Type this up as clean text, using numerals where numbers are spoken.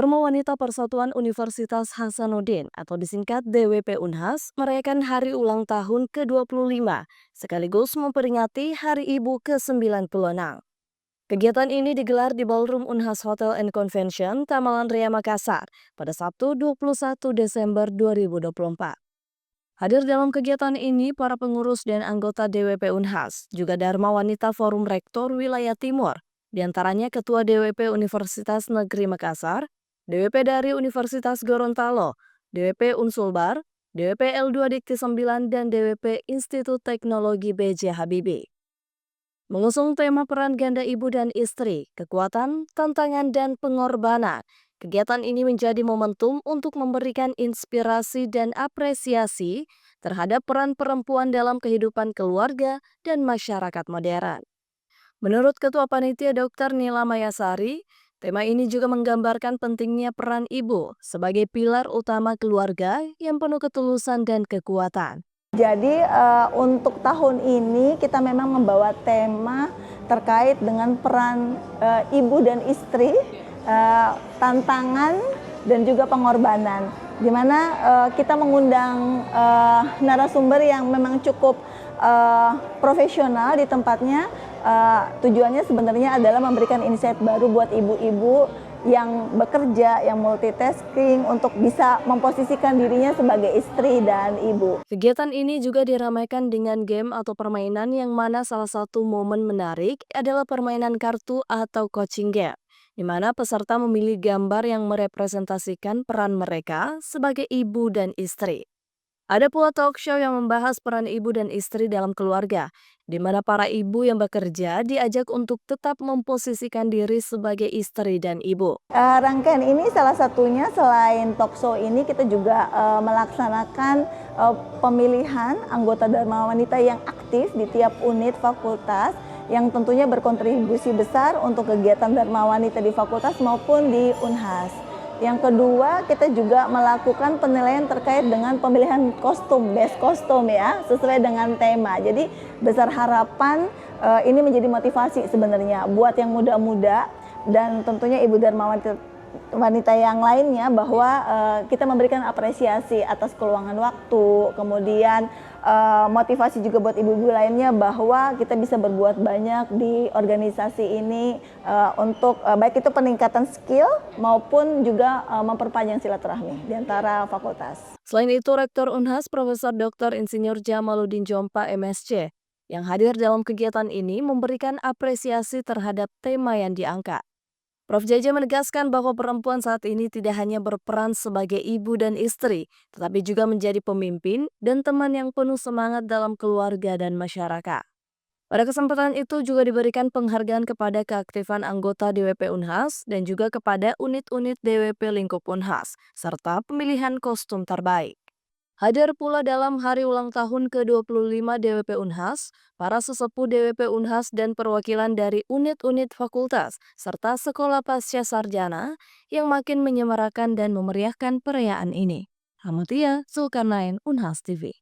Dharma Wanita Persatuan Universitas Hasanuddin atau disingkat DWP Unhas merayakan hari ulang tahun ke-25 sekaligus memperingati Hari Ibu ke-96. Kegiatan ini digelar di Ballroom Unhas Hotel and Convention, Tamalan Raya Makassar pada Sabtu 21 Desember 2024. Hadir dalam kegiatan ini para pengurus dan anggota DWP Unhas, juga Dharma Wanita Forum Rektor Wilayah Timur, diantaranya Ketua DWP Universitas Negeri Makassar, DWP dari Universitas Gorontalo, DWP Unsulbar, DWP L2 Dikti 9, dan DWP Institut Teknologi B.J. Habibie. Mengusung tema peran ganda ibu dan istri, kekuatan, tantangan, dan pengorbanan, kegiatan ini menjadi momentum untuk memberikan inspirasi dan apresiasi terhadap peran perempuan dalam kehidupan keluarga dan masyarakat modern. Menurut Ketua Panitia Dr. Nila Mayasari, tema ini juga menggambarkan pentingnya peran ibu sebagai pilar utama keluarga yang penuh ketulusan dan kekuatan. Jadi untuk tahun ini kita memang membawa tema terkait dengan peran ibu dan istri, tantangan dan juga pengorbanan. Di mana kita mengundang narasumber yang memang cukup profesional di tempatnya. Tujuannya sebenarnya adalah memberikan insight baru buat ibu-ibu yang bekerja, yang multitasking untuk bisa memposisikan dirinya sebagai istri dan ibu. Kegiatan ini juga diramaikan dengan game atau permainan yang mana salah satu momen menarik adalah permainan kartu atau coaching game, di mana peserta memilih gambar yang merepresentasikan peran mereka sebagai ibu dan istri. Ada pula talk show yang membahas peran ibu dan istri dalam keluarga, di mana para ibu yang bekerja diajak untuk tetap memposisikan diri sebagai istri dan ibu. Rangkaian ini salah satunya selain talk show ini kita juga melaksanakan pemilihan anggota Dharma Wanita yang aktif di tiap unit fakultas yang tentunya berkontribusi besar untuk kegiatan Dharma Wanita di fakultas maupun di Unhas. Yang kedua, kita juga melakukan penilaian terkait dengan pemilihan kostum, best kostum ya, sesuai dengan tema. Jadi besar harapan ini menjadi motivasi sebenarnya buat yang muda-muda dan tentunya ibu Dharma wanita yang lainnya bahwa kita memberikan apresiasi atas keluangan waktu, kemudian motivasi juga buat ibu-ibu lainnya bahwa kita bisa berbuat banyak di organisasi ini untuk baik itu peningkatan skill maupun juga memperpanjang silaturahmi di antara fakultas. Selain itu, Rektor Unhas Profesor Dr. Insinyur Jamaluddin Jompa MSc yang hadir dalam kegiatan ini memberikan apresiasi terhadap tema yang diangkat. Prof. Jaja menegaskan bahwa perempuan saat ini tidak hanya berperan sebagai ibu dan istri, tetapi juga menjadi pemimpin dan teman yang penuh semangat dalam keluarga dan masyarakat. Pada kesempatan itu juga diberikan penghargaan kepada keaktifan anggota DWP Unhas dan juga kepada unit-unit DWP lingkup Unhas, serta pemilihan kostum terbaik. Hadir pula dalam hari ulang tahun ke-25 DWP Unhas, para sesepuh DWP Unhas dan perwakilan dari unit-unit fakultas, serta sekolah pasca sarjana yang makin menyemarakan dan memeriahkan perayaan ini. Hamatia Zulkarnain, Unhas TV.